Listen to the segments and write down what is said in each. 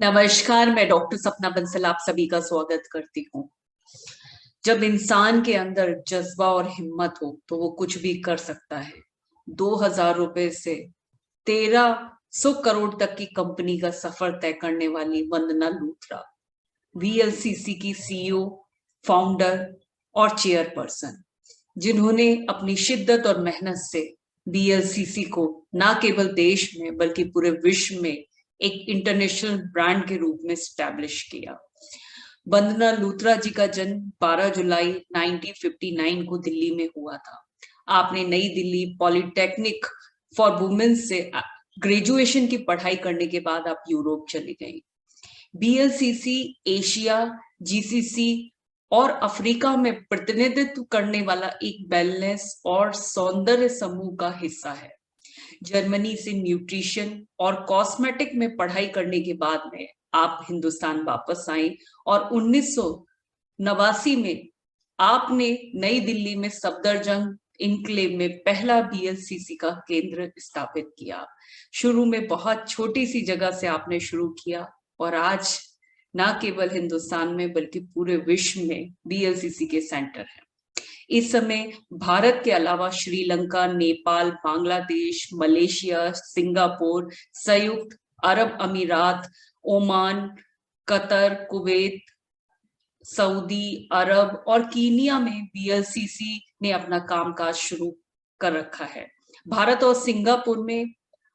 नमस्कार। मैं डॉक्टर सपना बंसल आप सभी का स्वागत करती हूँ। जब इंसान के अंदर जज्बा और हिम्मत हो तो वो कुछ भी कर सकता है। 2000 रुपए से 1300 करोड़ तक की कंपनी का सफर तय करने वाली वंदना लूथरा वीएलसीसी की सीईओ, फाउंडर और चेयरपर्सन, जिन्होंने अपनी शिद्दत और मेहनत से बीएलसीसी को न केवल देश में बल्कि पूरे विश्व में एक इंटरनेशनल ब्रांड के रूप में स्टैब्लिश किया। वंदना लूथरा जी का जन्म 12 जुलाई 1959 को दिल्ली में हुआ था। आपने नई दिल्ली पॉलिटेक्निक फॉर वुमेन से ग्रेजुएशन की पढ़ाई करने के बाद आप यूरोप चली गई। बीएलसीसी एशिया, जीसीसी और अफ्रीका में प्रतिनिधित्व करने वाला एक वेलनेस और सौंदर्य समूह का हिस्सा है। जर्मनी से न्यूट्रिशन और कॉस्मेटिक में पढ़ाई करने के बाद में आप हिंदुस्तान वापस आई और 1989 में आपने नई दिल्ली में सफदरजंग इनक्लेव में पहला बीएलसीसी का केंद्र स्थापित किया। शुरू में बहुत छोटी सी जगह से आपने शुरू किया और आज न केवल हिंदुस्तान में बल्कि पूरे विश्व में बीएलसीसी के सेंटर हैं। इस समय भारत के अलावा श्रीलंका, नेपाल, बांग्लादेश, मलेशिया, सिंगापुर, संयुक्त अरब अमीरात, ओमान, कतर, कुवैत, सऊदी अरब और कीनिया में बीएलसीसी ने अपना कामकाज शुरू कर रखा है। भारत और सिंगापुर में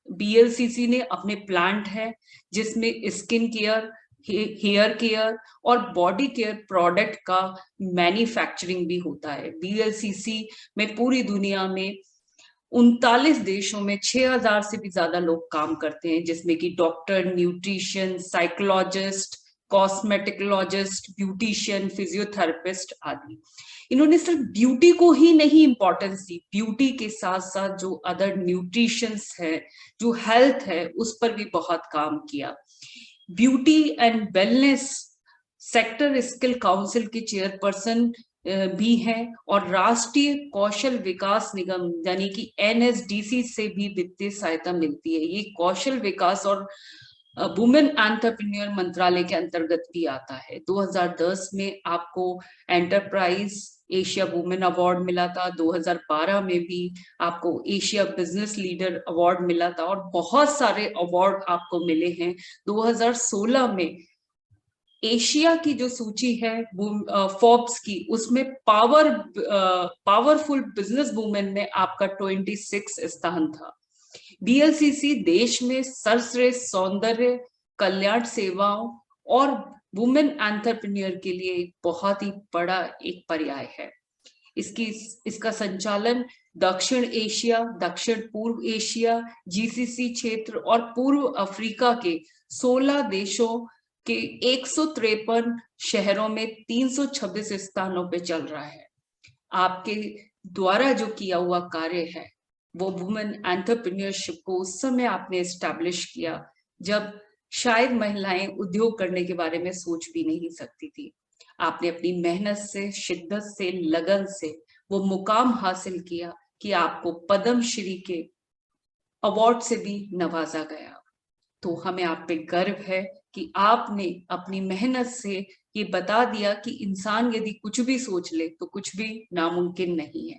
बीएलसीसी ने अपने प्लांट है, जिसमें स्किन केयर, हेयर केयर और बॉडी केयर प्रोडक्ट का मैन्युफैक्चरिंग भी होता है। बीएलसीसी में पूरी दुनिया में 39 देशों में 6000 से भी ज्यादा लोग काम करते हैं, जिसमें कि doctor, nutrition, psychologist, cosmetologist, beautician, physiotherapist आदि। इन्होंने सिर्फ ब्यूटी को ही नहीं इंपॉर्टेंस दी, ब्यूटी के साथ साथ जो अदर न्यूट्रिशंस है, जो हेल्थ है, उस पर भी बहुत काम किया। Beauty and wellness sector skill council के चेयरपर्सन भी हैं और राष्ट्रीय कौशल विकास निगम यानी कि एनएसडीसी से भी वित्तीय सहायता मिलती है। ये कौशल विकास और वुमेन एंटरप्रेन्योर मंत्रालय के अंतर्गत भी आता है। 2010 में आपको एंटरप्राइज एशिया वुमेन अवार्ड मिला था। 2012 में भी आपको एशिया बिजनेस लीडर अवार्ड मिला था और बहुत सारे अवार्ड आपको मिले हैं। 2016 में एशिया की जो सूची है फोर्ब्स की, उसमें पावरफुल बिजनेस वुमेन में आपका 26 स्थान था। बीएलसीसी देश में सर्वश्रेष्ठ सौंदर्य कल्याण सेवाओं और वुमेन एंटरप्रेन्योर के लिए बहुत ही बड़ा एक पर्याय है। इसका संचालन दक्षिण एशिया, दक्षिण पूर्व एशिया, जीसीसी क्षेत्र और पूर्व अफ्रीका के 16 देशों के 153 शहरों में 326 स्थानों पे चल रहा है। आपके द्वारा जो किया हुआ कार्य है वो वुमेन एंटरप्रेन्योरशिप को उस समय आपने एस्टैब्लिश किया जब शायद महिलाएं उद्योग करने के बारे में सोच भी नहीं सकती थी। आपने अपनी मेहनत से, शिद्दत से, लगन से वो मुकाम हासिल किया कि आपको पद्म श्री के अवार्ड से भी नवाजा गया। तो हमें आप पे गर्व है कि आपने अपनी मेहनत से ये बता दिया कि इंसान यदि कुछ भी सोच ले तो कुछ भी नामुमकिन नहीं है।